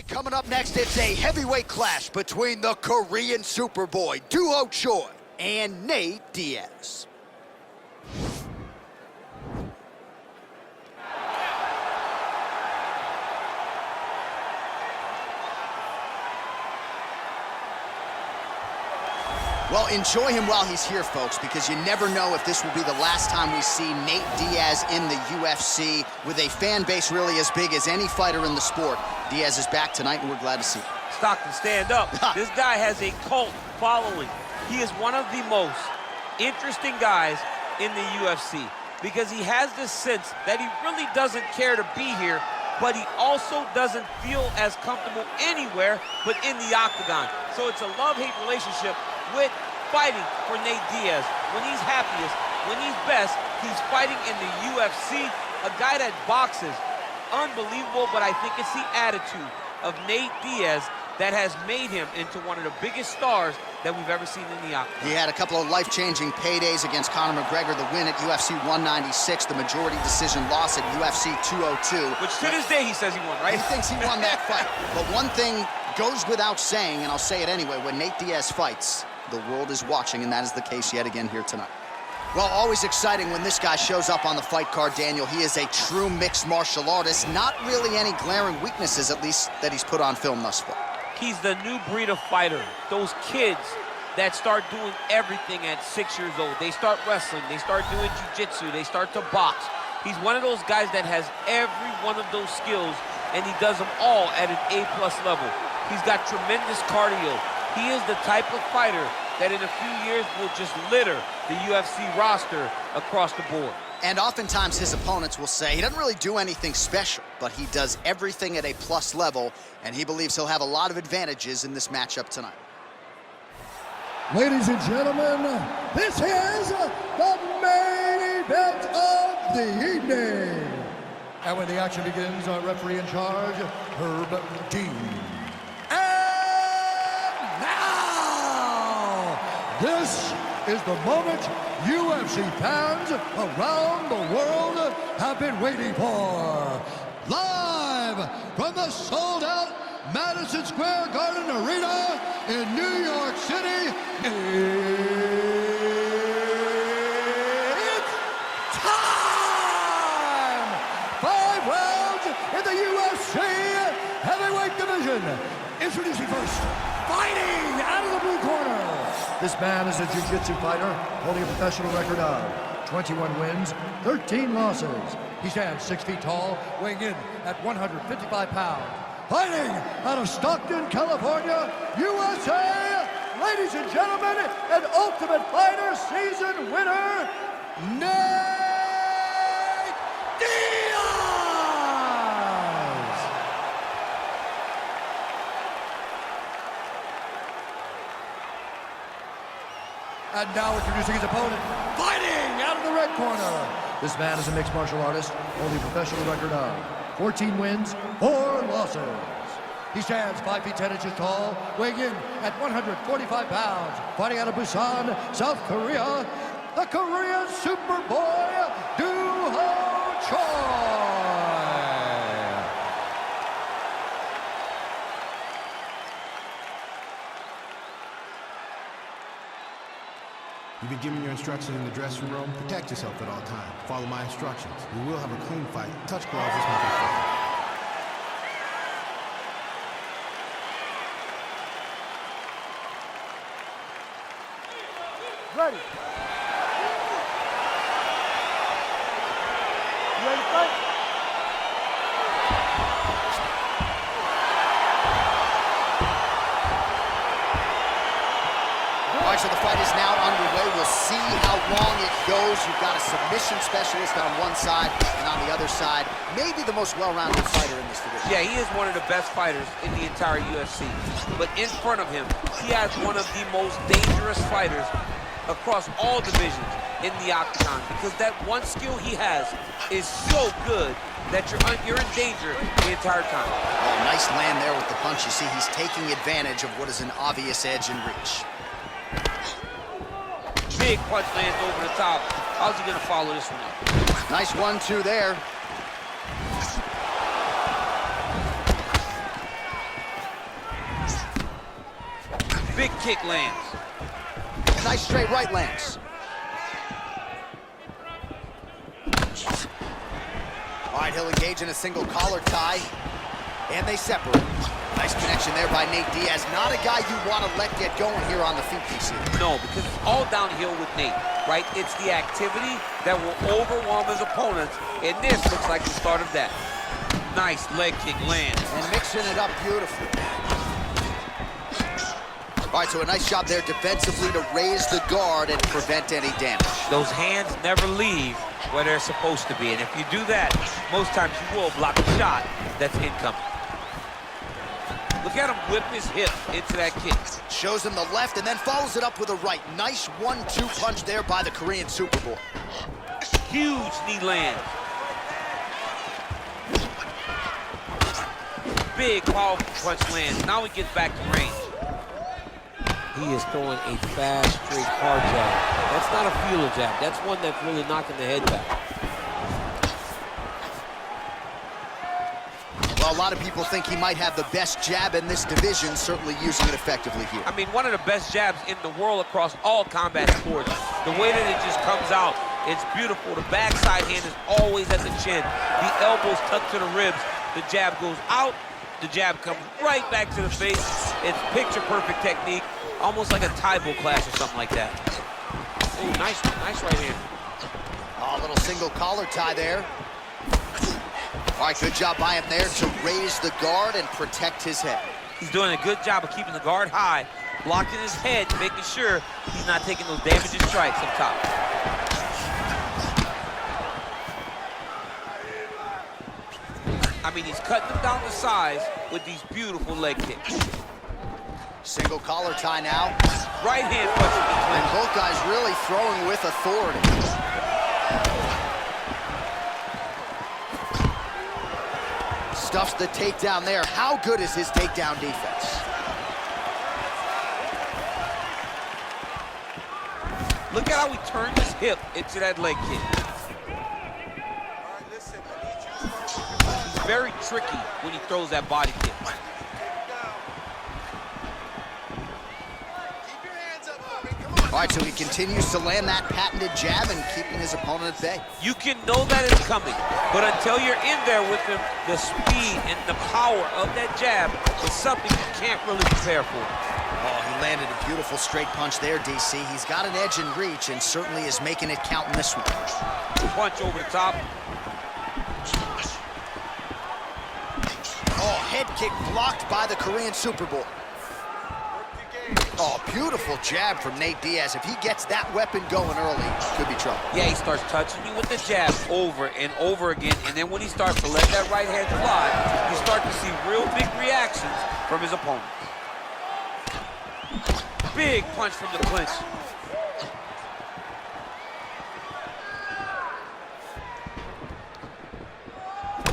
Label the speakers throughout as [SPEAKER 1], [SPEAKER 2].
[SPEAKER 1] right, coming up next, it's a heavyweight clash between the Korean Superboy duo Choi and Nate Diaz. Well, enjoy him while he's here, folks, because you never know if this will be the last time we see Nate Diaz in the UFC with a fan base really as big as any fighter in the sport. Diaz is back tonight, and we're glad to see him.
[SPEAKER 2] Stockton, stand up. This guy has a cult following. He is one of the most interesting guys in the UFC because he has this sense that he really doesn't care to be here, but he also doesn't feel as comfortable anywhere but in the octagon. So it's a love-hate relationship with fighting for Nate Diaz. When he's happiest, when he's best, he's fighting in the UFC. A guy that boxes, unbelievable, but I think it's the attitude of Nate Diaz that has made him into one of the biggest stars that we've ever seen in the octagon.
[SPEAKER 1] He had a couple of life-changing paydays against Conor McGregor, the win at UFC 196, the majority decision loss at UFC 202.
[SPEAKER 2] Which to this day he says he won, right?
[SPEAKER 1] He thinks he won that fight. But one thing goes without saying, and I'll say it anyway, when Nate Diaz fights, the world is watching, and that is the case yet again here tonight. Well, always exciting when this guy shows up on the fight card, Daniel. He is a true mixed martial artist. Not really any glaring weaknesses, at least, that he's put on film thus far.
[SPEAKER 2] He's the new breed of fighter. Those kids that start doing everything at 6 years old. They start wrestling, they start doing jiu-jitsu, they start to box. He's one of those guys that has every one of those skills, and he does them all at an A+ level. He's got tremendous cardio. He is the type of fighter that in a few years will just litter the UFC roster across the board.
[SPEAKER 1] And oftentimes his opponents will say he doesn't really do anything special, but he does everything at a plus level, and he believes he'll have a lot of advantages in this matchup tonight.
[SPEAKER 3] Ladies and gentlemen, this is the main event of the evening. And when the action begins, our referee in charge, Herb Dean. This is the moment UFC fans around the world have been waiting for. Live from the sold-out Madison Square Garden Arena in New York City, it's time! 5 rounds in the UFC heavyweight division. Introducing first, fighting out of the blue corner. This man is a jiu-jitsu fighter holding a professional record of 21 wins, 13 losses. He stands 6 feet tall, weighing in at 155 pounds. Fighting out of Stockton, California, USA, ladies and gentlemen, an Ultimate Fighter season winner, Nate Diaz! And now introducing his opponent, fighting out of the red corner. This man is a mixed martial artist, holding a professional record of 14 wins, 4 losses. He stands 5 feet 10 inches tall, weighing in at 145 pounds. Fighting out of Busan, South Korea, the Korean Superboy, duo Choi.
[SPEAKER 4] You've been given your instructions in the dressing room. Protect yourself at all times. Follow my instructions. We will have a clean fight. Touch gloves is making fight.
[SPEAKER 3] Ready. You ready to fight?
[SPEAKER 1] All right, so the fight is now underway. We'll see how long it goes. You've got a submission specialist on one side, and on the other side, maybe the most well-rounded fighter in this division.
[SPEAKER 2] Yeah, he is one of the best fighters in the entire UFC. But in front of him, he has one of the most dangerous fighters across all divisions in the octagon, because that one skill he has is so good that you're in danger the entire time.
[SPEAKER 1] Oh, nice land there with the punch. You see, he's taking advantage of what is an obvious edge in reach.
[SPEAKER 2] Big punch lands over the top. How's he gonna follow this one up?
[SPEAKER 1] Nice 1-2 there.
[SPEAKER 2] Big kick lands.
[SPEAKER 1] Nice straight right lands. All right, he'll engage in a single collar tie, and they separate. Nice connection there by Nate Diaz. Not a guy you want to let get going here on the feet, DC.
[SPEAKER 2] No, because it's all downhill with Nate, right? It's the activity that will overwhelm his opponents, and this looks like the start of that. Nice leg kick lands.
[SPEAKER 1] And mixing it up beautifully. All right, so a nice job there defensively to raise the guard and prevent any damage.
[SPEAKER 2] Those hands never leave where they're supposed to be, and if you do that, most times you will block a shot that's incoming. Look at him whip his hip into that kick.
[SPEAKER 1] Shows him the left and then follows it up with a right. Nice 1-2 punch there by the Korean Superboy.
[SPEAKER 2] Huge knee land. Big, powerful punch lands. Now he gets back to range. He is throwing a fast, straight, hard jab. That's not a feeler jab. That's one that's really knocking the head back.
[SPEAKER 1] Well, a lot of people think he might have the best jab in this division, certainly using it effectively here.
[SPEAKER 2] I mean, one of the best jabs in the world across all combat sports. The way that it just comes out, it's beautiful. The backside hand is always at the chin. The elbows tucked to the ribs. The jab goes out. The jab comes right back to the face. It's picture-perfect technique, almost like a Taibo clash or something like that. Oh, nice right hand.
[SPEAKER 1] Oh, a little single collar tie there. All right, good job by him there to raise the guard and protect his head.
[SPEAKER 2] He's doing a good job of keeping the guard high, blocking his head, making sure he's not taking those damaging strikes up top. I mean, he's cutting them down to size with these beautiful leg kicks.
[SPEAKER 1] Single collar tie now.
[SPEAKER 2] Right hand punch in the
[SPEAKER 1] And
[SPEAKER 2] clinch.
[SPEAKER 1] both guys really throwing with authority. Stuffs the takedown there. How good is his takedown defense?
[SPEAKER 2] Look at how he turned his hip into that leg kick. He's very tricky when he throws that body kick.
[SPEAKER 1] All right, so he continues to land that patented jab and keeping his opponent at bay.
[SPEAKER 2] You can know that it's coming, but until you're in there with him, the speed and the power of that jab is something you can't really prepare for.
[SPEAKER 1] Oh, he landed a beautiful straight punch there, DC. He's got an edge in reach and certainly is making it count in this one.
[SPEAKER 2] Punch over the top.
[SPEAKER 1] Oh, head kick blocked by the Korean Superboy. Oh, beautiful jab from Nate Diaz. If he gets that weapon going early, could be trouble.
[SPEAKER 2] Yeah, he starts touching you with the jab over and over again, and then when he starts to let that right hand fly, you start to see real big reactions from his opponent. Big punch from the clinch.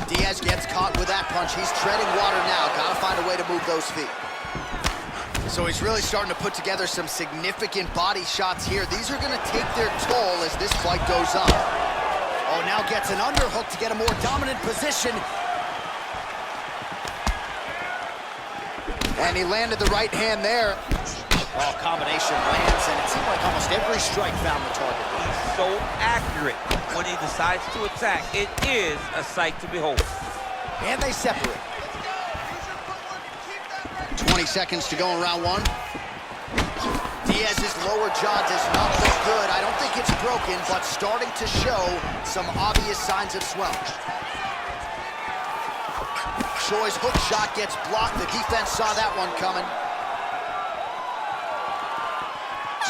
[SPEAKER 1] Diaz gets caught with that punch. He's treading water now. Gotta find a way to move those feet. So he's really starting to put together some significant body shots here. These are going to take their toll as this fight goes on. Oh, now gets an underhook to get a more dominant position. And he landed the right hand there. Oh, combination lands, and it seemed like almost every strike found the target.
[SPEAKER 2] He's so accurate when he decides to attack. It is a sight to behold.
[SPEAKER 1] And they separate. 20 seconds to go in round one. Diaz's lower jaw does not look good. I don't think it's broken, but starting to show some obvious signs of swelling. Choi's hook shot gets blocked. The defense saw that one coming.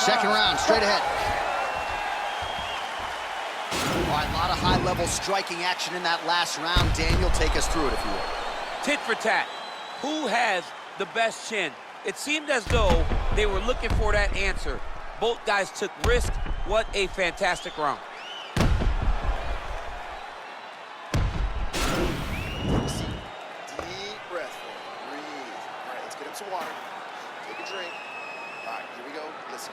[SPEAKER 1] Second round, straight ahead. All right, a lot of high-level striking action in that last round. Daniel, take us through it, if you will.
[SPEAKER 2] Tit for tat. Who has the best chin? It seemed as though they were looking for that answer. Both guys took risk. What a fantastic round.
[SPEAKER 5] Deep breath. Breathe. All right, let's get him some water. Take a drink. All right, here we go. Listen.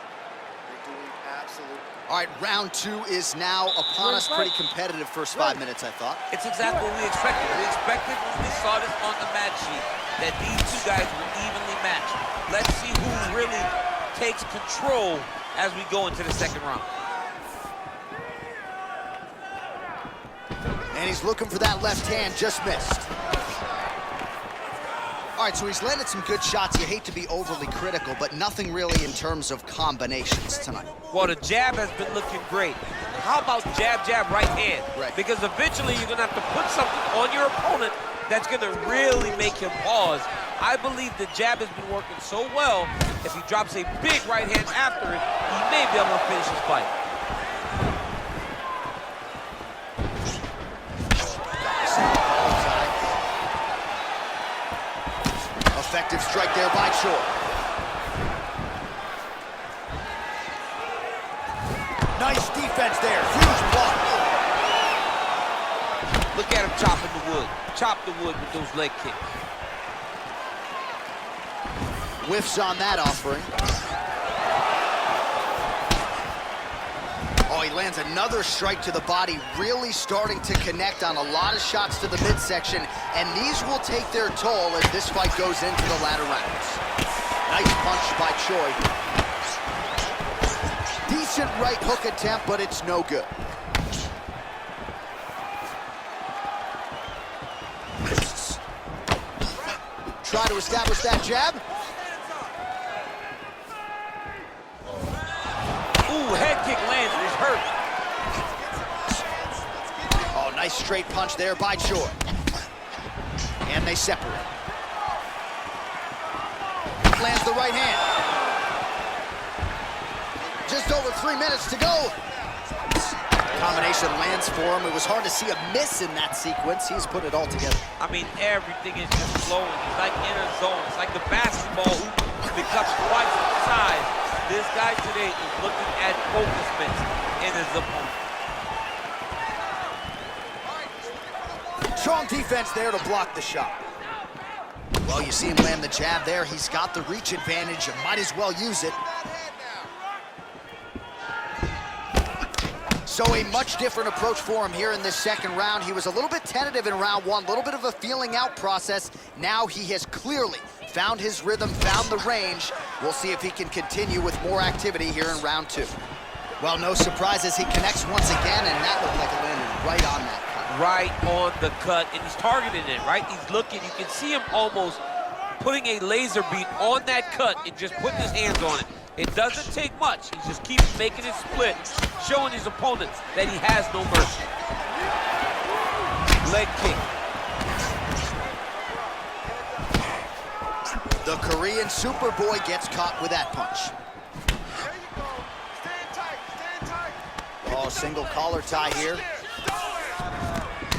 [SPEAKER 5] You're doing absolutely.
[SPEAKER 1] All right, round two is now upon us. Pretty competitive first 5 minutes, I thought.
[SPEAKER 2] It's exactly what we expected. We expected when we saw this on the match sheet. that these two guys were evenly matched. Let's see who really takes control as we go into the second round.
[SPEAKER 1] And he's looking for that left hand, just missed. All right, so he's landed some good shots. You hate to be overly critical, but nothing really in terms of combinations tonight.
[SPEAKER 2] Well, the jab has been looking great. How about jab, jab, right hand?
[SPEAKER 1] Right.
[SPEAKER 2] Because eventually you're going to have to put something on your opponent that's going to really make him pause. I believe the jab has been working so well, if he drops a big right hand after it, he may be able to finish his fight.
[SPEAKER 1] Effective strike there by Choi. Nice defense there, huge block.
[SPEAKER 2] Look at him chopping the wood. Chop the wood with those leg kicks.
[SPEAKER 1] Whiffs on that offering. Oh, he lands another strike to the body, really starting to connect on a lot of shots to the midsection, and these will take their toll as this fight goes into the latter rounds. Nice punch by Choi. Decent right hook attempt, but it's no good. Try to establish that jab.
[SPEAKER 2] Head kick lands and he's hurt.
[SPEAKER 1] Oh, nice straight punch there by Choi. And they separate. Lands the right hand. Just over 3 minutes to go. Combination lands for him. It was hard to see a miss in that sequence. He's put it all together.
[SPEAKER 2] I mean, everything is just flowing. It's like in a zone. It's like the basketball hoop becomes twice the size. This guy today is looking at focus mitts in his opponent.
[SPEAKER 1] Strong defense there to block the shot. Well, you see him land the jab there. He's got the reach advantage. You might as well use it. So a much different approach for him here in this second round. He was a little bit tentative in round one, a little bit of a feeling out process. Now he has clearly found his rhythm, found the range. We'll see if he can continue with more activity here in round two. Well, no surprises, he connects once again, and that looked like it landed right on that cut.
[SPEAKER 2] Right on the cut, and he's targeting it, right? He's looking, you can see him almost putting a laser beam on that cut and just putting his hands on it. It doesn't take much. He just keeps making it split, showing his opponent that he has no mercy. Leg kick.
[SPEAKER 1] The Korean Superboy gets caught with that punch. Oh, single collar tie here.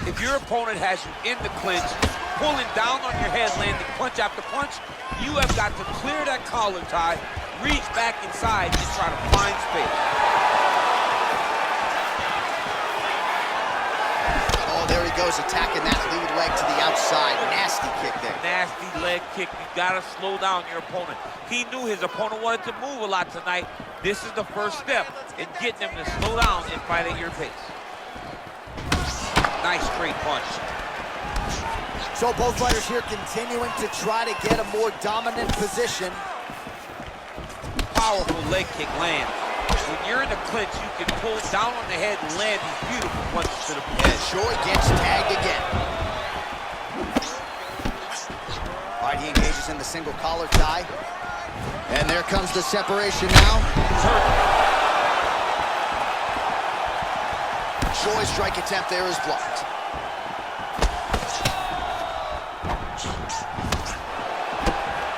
[SPEAKER 2] If your opponent has you in the clinch, pulling down on your head, landing punch after punch, you have got to clear that collar tie, reach back inside, and try to find space.
[SPEAKER 1] Oh, there he goes, attacking that lead leg to the outside. Nasty kick there.
[SPEAKER 2] Nasty leg kick. You gotta slow down your opponent. He knew his opponent wanted to move a lot tonight. This is the first step in getting him to slow down and fight at your pace. Nice straight punch.
[SPEAKER 1] So both fighters here continuing to try to get a more dominant position.
[SPEAKER 2] Powerful leg kick lands. When you're in the clinch, you can pull down on the head and land these beautiful punches to the head.
[SPEAKER 1] Choi gets tagged again. All right, he engages in the single collar tie. And there comes the separation now.
[SPEAKER 2] He's hurt.
[SPEAKER 1] Choi's strike attempt there is blocked.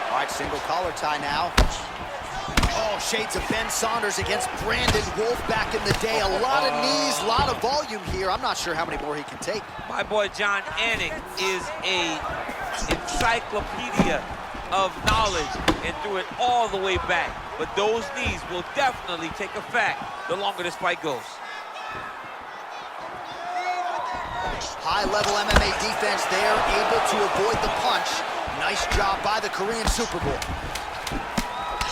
[SPEAKER 1] All right, single collar tie now. Oh, shades of Ben Saunders against Brandon Wolf back in the day. A lot of knees, a lot of volume here. I'm not sure how many more he can take.
[SPEAKER 2] My boy John Anik is a encyclopedia of knowledge and threw it all the way back. But those knees will definitely take effect the longer this fight goes.
[SPEAKER 1] High-level MMA defense there, able to avoid the punch. Nice job by the Korean Superboy.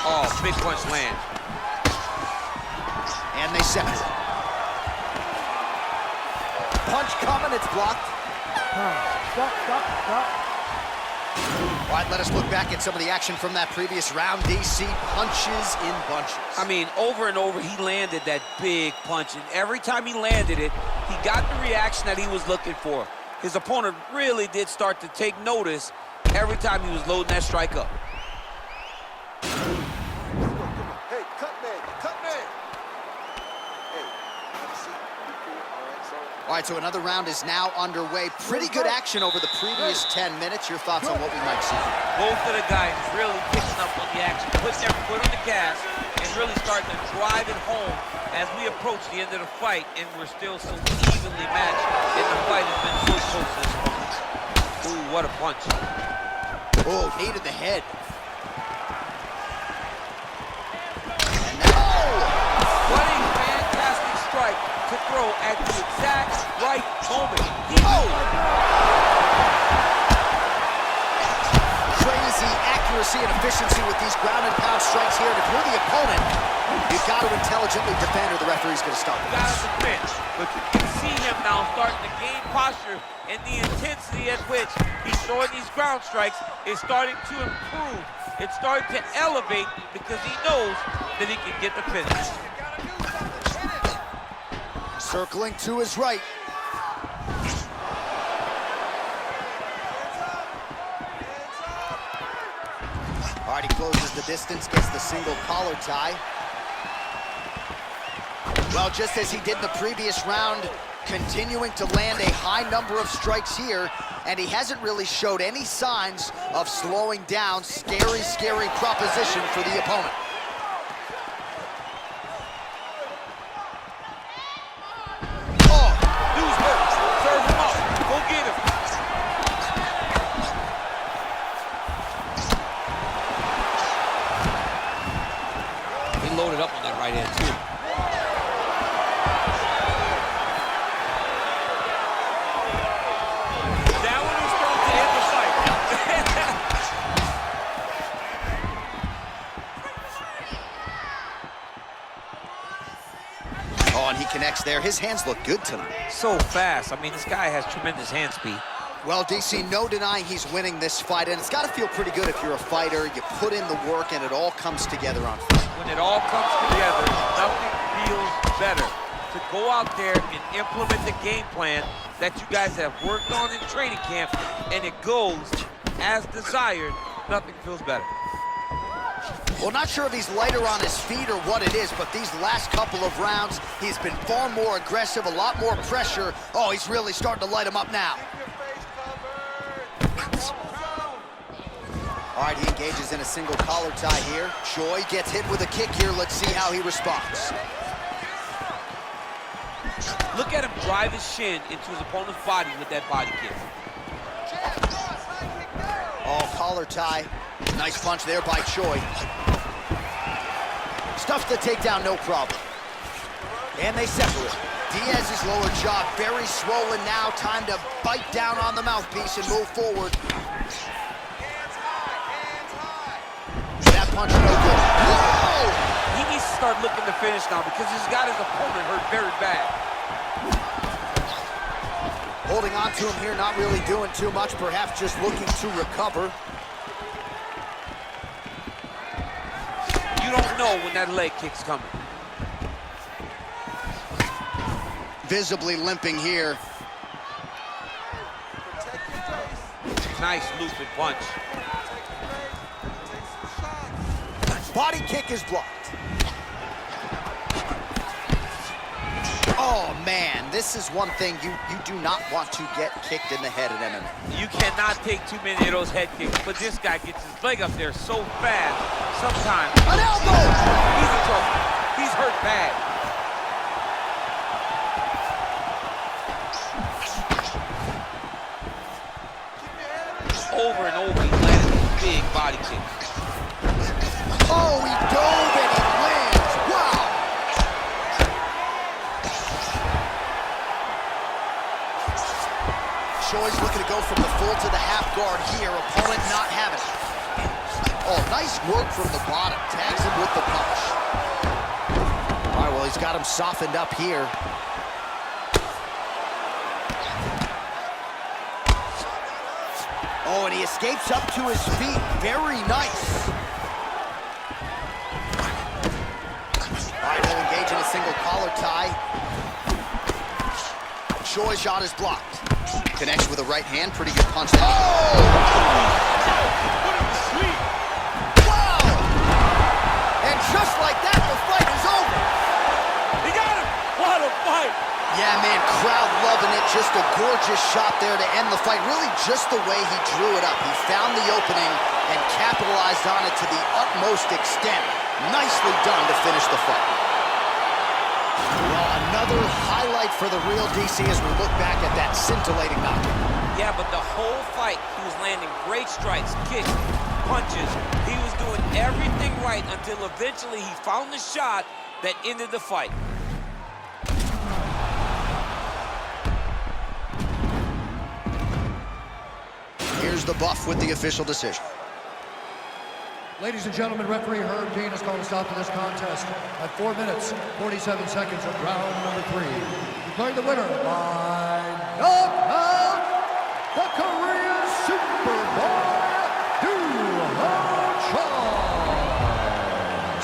[SPEAKER 2] Oh, big punch land.
[SPEAKER 1] And they separate. Punch coming, it's blocked.
[SPEAKER 3] Stop.
[SPEAKER 1] All right, let us look back at some of the action from that previous round. DC punches in bunches.
[SPEAKER 2] I mean, over and over, he landed that big punch, and every time he landed it, he got the reaction that he was looking for. His opponent really did start to take notice every time he was loading that strike up.
[SPEAKER 5] Hey, cut man, cut man. Hey, have a seat. Be cool. All right, so.
[SPEAKER 1] All right, so another round is now underway. Pretty good action over the previous 10 minutes. Your thoughts on what we might see?
[SPEAKER 2] Both of the guys really picking up on the action, putting their foot on the gas, and really starting to drive it home as we approach the end of the fight, and we're still so evenly matched, and the fight has been so close to this moment. Ooh, what a punch.
[SPEAKER 1] Oh, knee to the head. And now,
[SPEAKER 2] What a fantastic strike to throw at the exact right moment.
[SPEAKER 1] crazy accuracy and efficiency with these ground and pound strikes here. And if you're the opponent, you've got to intelligently defend or the referee's going to stop.
[SPEAKER 2] You got to defend, but you can see him now starting to gain posture, and the intensity at which he's throwing these ground strikes is starting to improve. It's starting to elevate because he knows that he can get the finish.
[SPEAKER 1] Circling to his right. All right, he closes the distance, gets the single collar tie. Well, just as he did in the previous round, continuing to land a high number of strikes here, and he hasn't really showed any signs of slowing down. Scary, scary proposition for the opponent.
[SPEAKER 2] Loaded up on that right hand, too. That one is thrown to end the fight.
[SPEAKER 1] Oh, and he connects there. His hands look good tonight.
[SPEAKER 2] So fast. I mean, this guy has tremendous hand speed.
[SPEAKER 1] Well, DC, no denying he's winning this fight, and it's got to feel pretty good if you're a fighter. You put in the work, and it all comes together on fight.
[SPEAKER 2] When it all comes together, nothing feels better. To go out there and implement the game plan that you guys have worked on in training camp, and it goes as desired, nothing feels better.
[SPEAKER 1] Well, not sure if he's lighter on his feet or what it is, but these last couple of rounds, he's been far more aggressive, a lot more pressure. Oh, he's really starting to light him up now. All right, he engages in a single collar tie here. Choi gets hit with a kick here. Let's see how he responds.
[SPEAKER 2] Look at him drive his shin into his opponent's body with that body kick.
[SPEAKER 1] Oh, collar tie. Nice punch there by Choi. Stuffs the takedown, no problem. And they separate. Diaz's lower jaw very swollen now. Time to bite down on the mouthpiece and move forward. That punch no good. Whoa!
[SPEAKER 2] He needs to start looking to finish now because he's got his opponent hurt very bad.
[SPEAKER 1] Holding on to him here, not really doing too much, perhaps just looking to recover.
[SPEAKER 2] You don't know when that leg kick's coming.
[SPEAKER 1] Visibly limping here.
[SPEAKER 2] Nice looping punch.
[SPEAKER 1] Body kick is blocked. Oh, man, this is one thing you do not want to get kicked in the head at MMA.
[SPEAKER 2] You cannot take too many of those head kicks, but this guy gets his leg up there so fast, sometimes.
[SPEAKER 1] An elbow!
[SPEAKER 2] He's in trouble. He's hurt bad. Over and over, he landed these big body kicks.
[SPEAKER 1] Oh, he dove and he lands. Wow! Choi's looking to go from the full to the half guard here. Opponent not having it. Oh, nice work from the bottom. Tags him with the punch. All right, well, he's got him softened up here. Oh, and he escapes up to his feet. Very nice. All right, he'll engage in a single collar tie. Choi's shot is blocked. Connects with a right hand. Pretty good punch there. Oh! Wow! And just like that, the fight is over.
[SPEAKER 2] He got him! What a fight!
[SPEAKER 1] Yeah, man, crowd loving it. Just a gorgeous shot there to end the fight. Really just the way he drew it up. He found the opening and capitalized on it to the utmost extent. Nicely done to finish the fight. Well, another highlight for the real DC as we look back at that scintillating knockout.
[SPEAKER 2] Yeah, but the whole fight, he was landing great strikes, kicks, punches. He was doing everything right until eventually he found the shot that ended the fight.
[SPEAKER 1] Here's the buff with the official decision.
[SPEAKER 3] Ladies and gentlemen, referee Herb Dean has called a stop to this contest at 4 minutes, 47 seconds of round number 3. Declaring the winner by knockout, the Korean Superboy, Choi.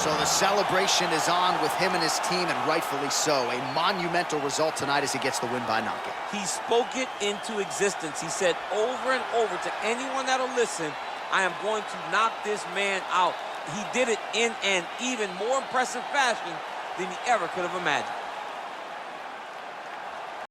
[SPEAKER 1] So the celebration is on with him and his team, and rightfully so. A monumental result tonight as he gets the win by knockout.
[SPEAKER 2] He spoke it into existence. He said over and over to anyone that'll listen, I am going to knock this man out. He did it in an even more impressive fashion than he ever could have imagined.